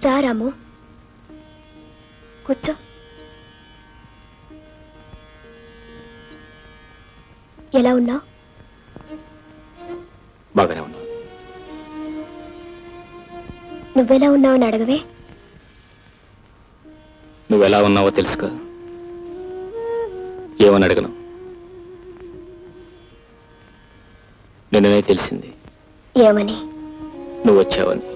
రా రాము, కూర్చో. ఎలా ఉన్నావు? బాగానే ఉన్నావు. నువ్వెలా ఉన్నావని అడగవే. నువ్వెలా ఉన్నావో తెలుసుగా, ఏమని అడగను. నిన్ననే తెలిసింది. ఏమని? నువ్వు వచ్చావని.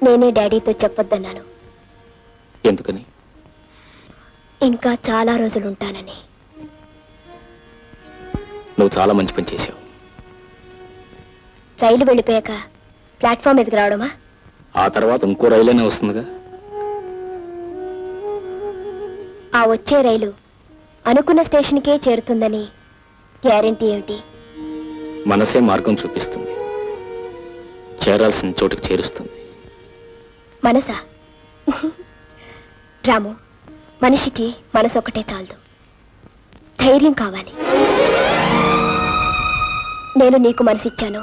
నేనే డాడీతో చెప్పొద్దన్నాను. ఎందుకని? ఇంకా చాలా రోజులుంటానని. నువ్వు చాలా మంచి పని చేశావు. రైలు వెళ్ళిపోయాక ప్లాట్ఫామ్ మీదకి రావడమా? ఆ తర్వాత ఇంకో రైలైనా వస్తుందిగా. ఆ వచ్చే రైలు అనుకున్న స్టేషన్కే చేరుతుందని గ్యారెంటీ ఏమిటి? మనసే మార్గం చూపిస్తుంది, చేరాల్సిన చోటుకు చేరుస్తుంది. మనసా? రాము, మనిషికి మనసు ఒకటే చాలదు, ధైర్యం కావాలి. నేను నీకు మనసిచ్చాను,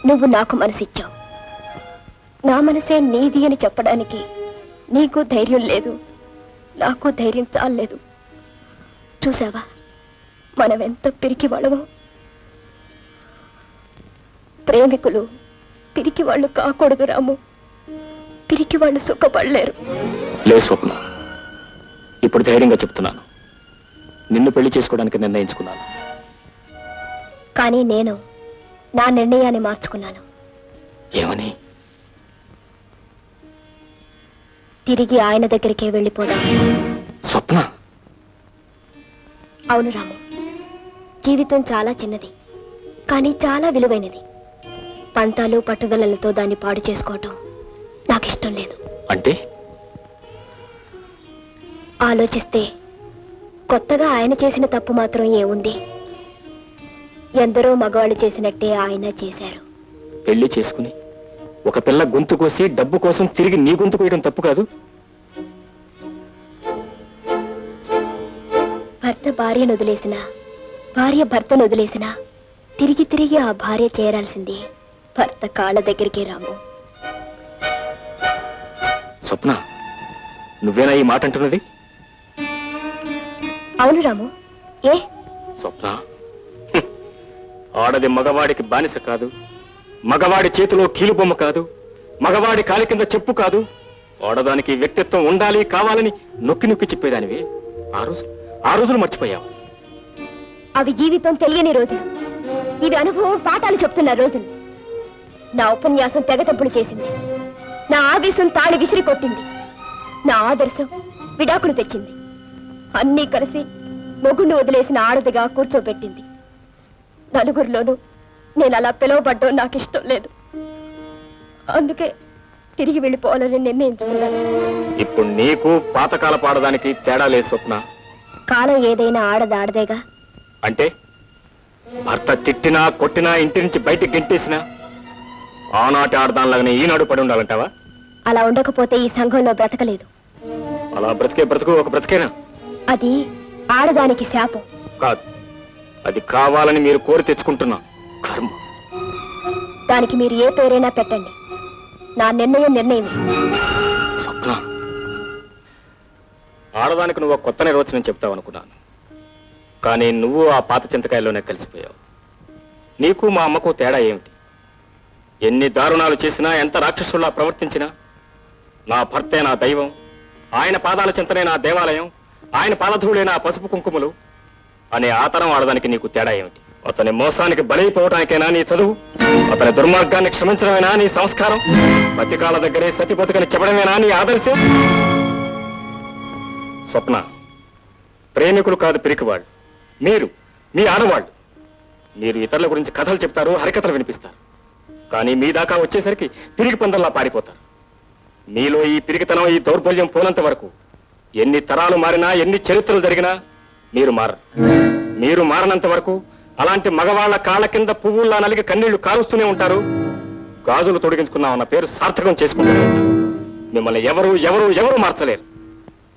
నువ్వు నాకు మనసిచ్చావు. నా మనసే నీది అని చెప్పడానికి నీకు ధైర్యం లేదు, నాకు ధైర్యం చాలలేదు. చూసావా మనం ఎంత పిరికి వాళ్ళమో. ప్రేమికులు పిరికి వాళ్ళు కాకూడదు రాము, పిరికి వాళ్ళు సుఖపడలేరు. లే స్వప్న, ఇప్పుడు ధైర్యంగా చెప్తున్నాను, నిన్ను పెళ్లి చేసుకోవడానికి నిర్ణయించుకున్నాను. కానీ నేను నా నిర్ణయాన్ని మార్చుకున్నాను. ఏమని? తిరిగి ఆయన దగ్గరికే వెళ్ళిపోదాం. స్వప్న. అవును రాము, జీవితం చాలా చిన్నది, కానీ చాలా విలువైనది. పంతాలు పట్టుదలలతో దాన్ని పాడు చేసుకోవటం నాకు ఇష్టం లేదు. అంటే? ఆలోచిస్తే కొత్తగా ఆయన చేసిన తప్పు మాత్రం ఏముంది? ఎందరో మగవాళ్ళు చేసినట్టే ఆయన చేశారు. పెళ్లి చేసుకుని ఒక పిల్ల గొంతు కోసి డబ్బు కోసం తిరిగి నీ గొంతు కోయడం తప్పు కాదు. భర్త భార్యను వదిలేసినా, భార్య భర్తను వదిలేసినా తిరిగి తిరిగి ఆ భార్య చేరాల్సింది భర్త కాళ్ళ దగ్గరికి రాము. స్వప్న, నువ్వేనా ఈ మాట అంటున్నది? అవును రాము. ఏ స్వప్న, ఆడది మగవాడికి బానిస కాదు, మగవాడి చేతిలో కీలుబొమ్మ కాదు, మగవాడి కాలి కింద చెప్పు కాదు. ఆడదానికి వ్యక్తిత్వం ఉండాలి కావాలని నొక్కి నొక్కి చెప్పేదానివి. ఆ రోజులు మర్చిపోయావు. అవి జీవితం తెలియని రోజులు, ఇవి అనుభవం పాఠాలు చెప్తున్న రోజులు. నా ఉపన్యాసం తెగతెంపులు చేసింది, నా ఆవేశం తాళి విసిరి కొట్టింది, నా ఆదర్శం విడాకులు తెచ్చింది. అన్నీ కలిసి మొగుణ్ణి వదిలేసిన ఆడదిగా కూర్చోబెట్టింది. నలుగురిలోనూ నేను అలా పిలువబడ్డం నాకు ఇష్టం లేదు. అందుకే తిరిగి వెళ్ళిపోవాలని నిర్ణయించుకున్నాను. ఇప్పుడు నీకు పాతకాల పాడడానికి తేడా లేదు స్వప్న. కాలం ఏదైనా ఆడదేగా. అంటే భర్త తిట్టినా కొట్టినా ఇంటి నుంచి బయటికి గెంటేసినా ఆనాటి ఆడదానిలాగానే ఈనాడు పడి ఉండాలంటావా? అలా ఉండకపోతే ఈ సంఘంలో బ్రతకలేదు. అలా బ్రతికే బ్రతుకు ఒక బ్రతికేనా? అది ఆడదానికి శాపం కాదు, అది కావాలని మీరు కోరి తెచ్చుకుంటున్నా కర్మ. దానికి మీరు ఏ పేరైనా పెట్టండి, నా నిర్ణయం. స్వప్న, ఆడదానికి నువ్వు కొత్త నిర్వచనం చెప్తావు అనుకున్నాను, కానీ నువ్వు ఆ పాత చింతకాయల్లోనే కలిసిపోయావు. నీకు మా అమ్మకు తేడా ఏమిటి? ఎన్ని దారుణాలు చేసినా, ఎంత రాక్షసుల్లా ప్రవర్తించినా నా భర్తే నా దైవం, ఆయన పాదాల చింతనే నా దేవాలయం, ఆయన పాదధూళే నా పసుపు కుంకుమలు అనే ఆతరం ఆడదానికి నీకు తేడా ఏమిటి? అతని మోసానికి బలైపోవటానికైనా నీ చదువు, అతని దుర్మార్గాన్ని క్షమించడమేనా నీ సంస్కారం, బతికాల దగ్గరే సతి బతుకని చెప్పడమేనా నీ ఆదర్శం? స్వప్న, ప్రేమికులు కాదు పిరికివాళ్ళు మీరు, మీ ఆడవాళ్ళు. మీరు ఇతరుల గురించి కథలు చెప్తారు, హరికథలు వినిపిస్తారు, కానీ మీ దాకా వచ్చేసరికి పిరికి పందల్లా పారిపోతారు. మీలో ఈ పిరికితనం, ఈ దౌర్బల్యం పోనంత వరకు ఎన్ని తరాలు మారినా, ఎన్ని చరిత్రలు జరిగినా మీరు మారనంత వరకు అలాంటి మగవాళ్ల కాళ్ళ కింద పువ్వుల్లా నలిగి కన్నీళ్లు కారుస్తూనే ఉంటారు. గాజులు తొడిగించుకున్నామన్న పేరు సార్థకం చేసుకుంటూనే ఉంటారు. మిమ్మల్ని ఎవరు మార్చలేరు.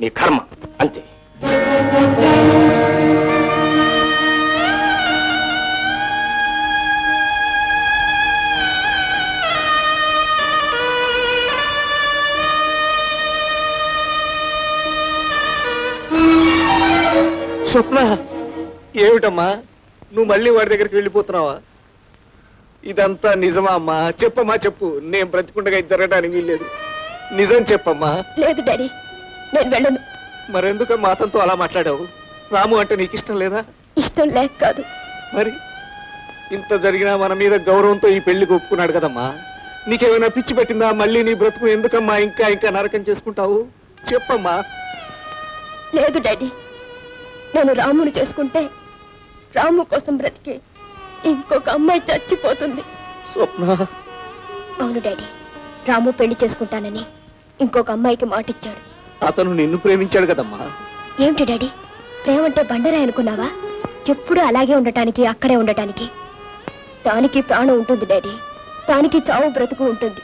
మీ కర్మ అంతే. స్వప్న, ఏమిటమ్మా నువ్వు మళ్ళీ వాడి దగ్గరికి వెళ్ళిపోతున్నావా? ఇదంతా నిజమా అమ్మా? చెప్పమ్మా, చెప్పు. నేను బ్రతికుండగా ఇది జరగడానికి వీల్లేదు. నిజం చెప్పమ్మా. లేదు డాడీ, నేను వెళ్ళను. మరెందుకమ్మా అతనితో అలా మాట్లాడావు? రాము అంటే నీకు ఇష్టం లేదా? ఇష్టం లేక కాదు. మరి ఇంత జరిగినా మన మీద గౌరవంతో ఈ పెళ్లికి ఒప్పుకున్నాడు కదమ్మా. నీకేమైనా పిచ్చి పెట్టిందా? మళ్ళీ నీ బ్రతుకు ఎందుకమ్మా ఇంకా ఇంకా నరకం చేసుకుంటావు? చెప్పమ్మా. లేదు డాడీ, నేను రాముని చేసుకుంటే రాము కోసం బ్రతికే ఇంకొక అమ్మాయి చచ్చిపోతుంది. స్వప్న. అవును డాడీ, రాము పెళ్లి చేసుకుంటానని ఇంకొక అమ్మాయికి మాటిచ్చాడు. అతను నిన్ను ప్రేమించాడు కదమ్మా. ఏమిటి డాడీ, ప్రేమంటే బండరాయి అనుకున్నావా? ఎప్పుడు అలాగే ఉండటానికి, అక్కడే ఉండటానికి. దానికి ప్రాణం ఉంటుంది డాడీ, దానికి చావు బ్రతుకు ఉంటుంది.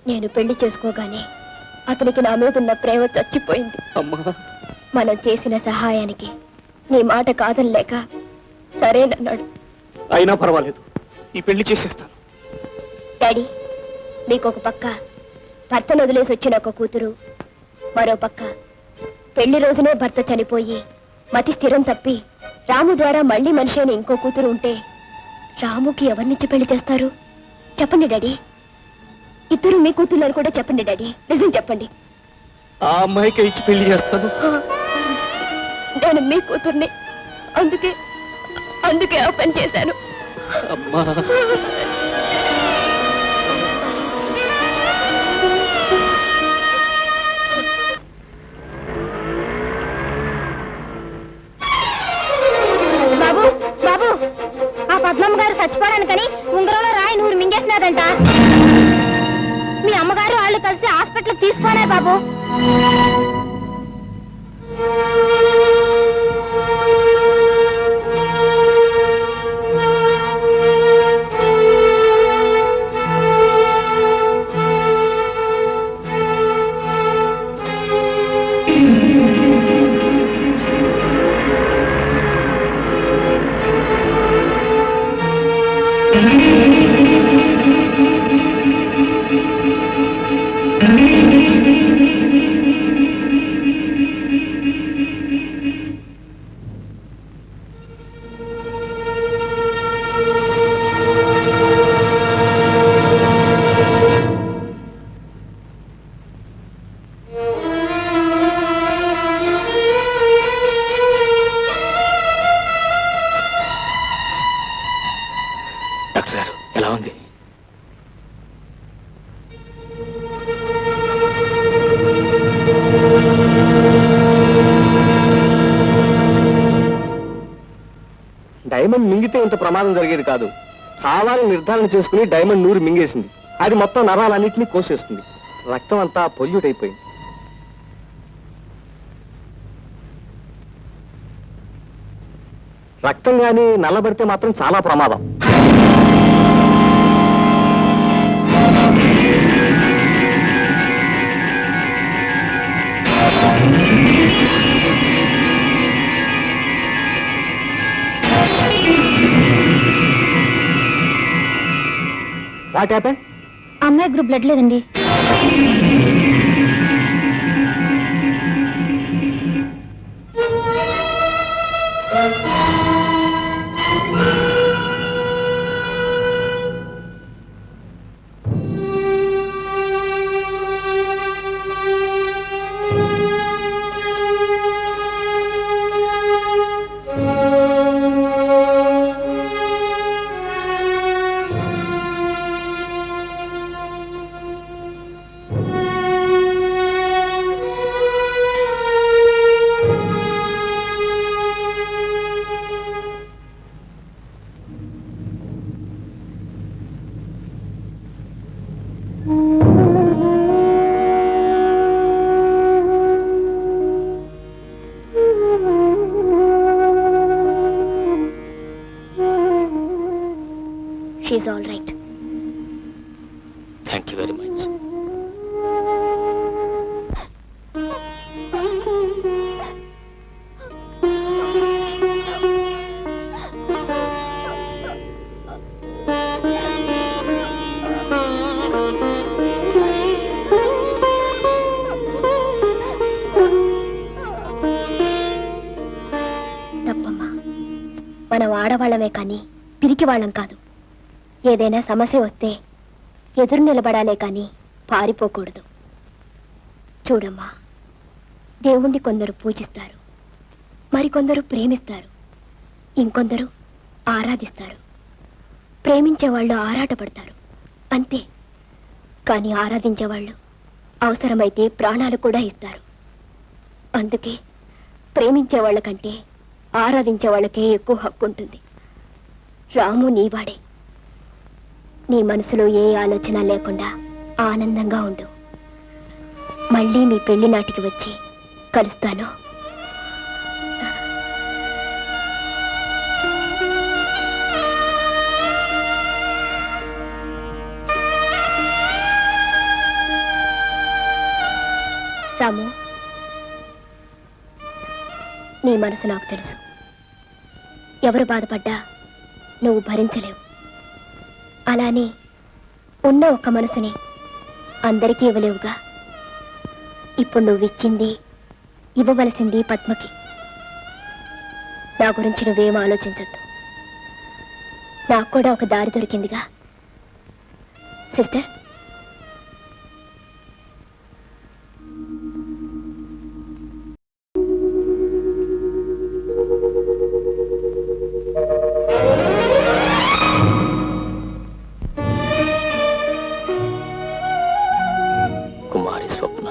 నేను పెళ్లి చేసుకోగానే అతనికి నా మీద ఉన్న ప్రేమ చచ్చిపోయింది. అమ్మా, మనం చేసిన సహాయానికి నీ మాట కాదనలేక సరేనన్నాడు. అయినా పర్వాలేదు, ఈ పెళ్లి చేసేస్తాను. డాడీ, మీకు ఒక పక్క భర్తను వదిలేసి వచ్చిన ఒక కూతురు, మరో పక్క పెళ్లి రోజునే భర్త చనిపోయి మతి స్థిరం తప్పి రాము ద్వారా మళ్ళీ మనిషి అని ఇంకో కూతురు ఉంటే రాముకి ఎవరినిచ్చి పెళ్లి చేస్తారు? చెప్పండి డాడీ. ఇద్దరు మీ కూతుర్లని కూడా చెప్పండి డాడీ, నిజం చెప్పండి. ఆ అమ్మాయికి ఇచ్చి పెళ్లి చేస్తాను. నేను మీ కూతుర్ని, అందుకే ఆ పని చేశాను. అమ్మా. బాబు బాబు, ఆ పద్మమ్మ గారు చచ్చిపోవడానికని ఉంగరంలో రాయి నూరు మింగేసినాదంట. మీ అమ్మగారు వాళ్ళు కలిసి హాస్పిటల్కి తీసుకోనారు బాబు. డాక్టర్ గారు, ఎలా ఉంది? డైమండ్ మింగితే ఇంత ప్రమాదం జరిగేది కాదు. చావాలని నిర్ధారణ చేసుకుని డైమండ్ నూరు మింగేసింది. అది మొత్తం నరాలన్నింటినీ కోసేస్తుంది. రక్తం అంతా పొల్యూట్ అయిపోయింది. రక్తం గాని నల్లబడితే మాత్రం చాలా ప్రమాదం. What happen? అమ్మాయి గ్రూప్ బ్లడ్ లేదండి. She's all right. Thank you very much. మనం ఆడవాళ్ళమే కానీ పిరికి వాళ్ళం కాదు. ఏదైనా సమస్య వస్తే ఎదురు నిలబడాలే కానీ పారిపోకూడదు. చూడమ్మా, దేవుణ్ణి కొందరు పూజిస్తారు, మరికొందరు ప్రేమిస్తారు, ఇంకొందరు ఆరాధిస్తారు. ప్రేమించేవాళ్ళు ఆరాటపడతారు అంతే, కానీ ఆరాధించేవాళ్ళు అవసరమైతే ప్రాణాలు కూడా ఇస్తారు. అందుకే ప్రేమించే వాళ్ళకంటే ఆరాధించే వాళ్ళకే ఎక్కువ హక్కు ఉంటుంది. రాము నీవాడే. నీ మనసులో ఏ ఆలోచన లేకుండా ఆనందంగా ఉండు. మళ్ళీ మీ పెళ్లి నాటికి వచ్చి కలుస్తాను. రాము, నీ మనసు నాకు తెలుసు. ఎవరు బాధపడ్డా నువ్వు భరించలేవు. అలానే ఉన్న ఒక్క మనసుని అందరికీ ఇవ్వలేవుగా. ఇప్పుడు నువ్విచ్చింది ఇవ్వవలసింది పద్మకి. నా గురించి నువ్వేం ఆలోచించద్దు. నాకు కూడా ఒక దారి దొరికిందిగా. సిస్టర్, కుమారి స్వప్న.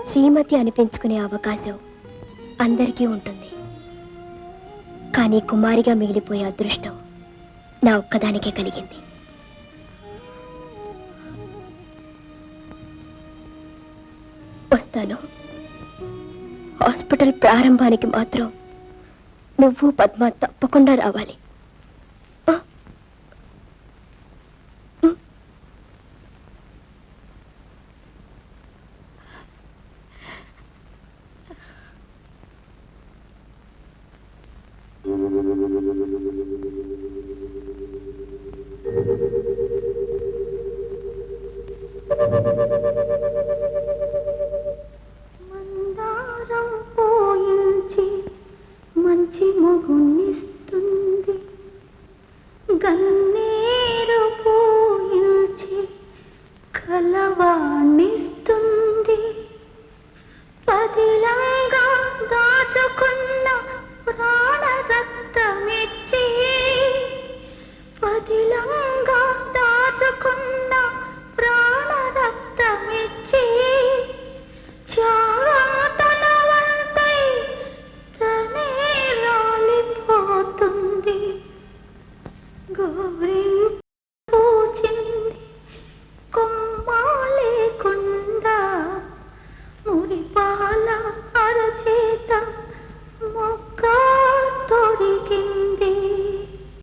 శ్రీమతి అనిపించుకునే అవకాశం అందరికీ ఉంటుంది, కానీ కుమారిగా మిగిలిపోయే అదృష్టం నా ఒక్కదానికే కలిగింది. వస్తాను. హాస్పిటల్ ప్రారంభానికి మాత్రం నువ్వు పద్మ తప్పకుండా రావాలి. మందారం పోయించి మంచి మొగునిస్తుంది, గన్నేరు పోయించి కలవాణిస్తుంది. పదిలంగా దాచుకున్న ప్రాణ రక్తమిచ్చి, పదిలంగా దాచుకున్న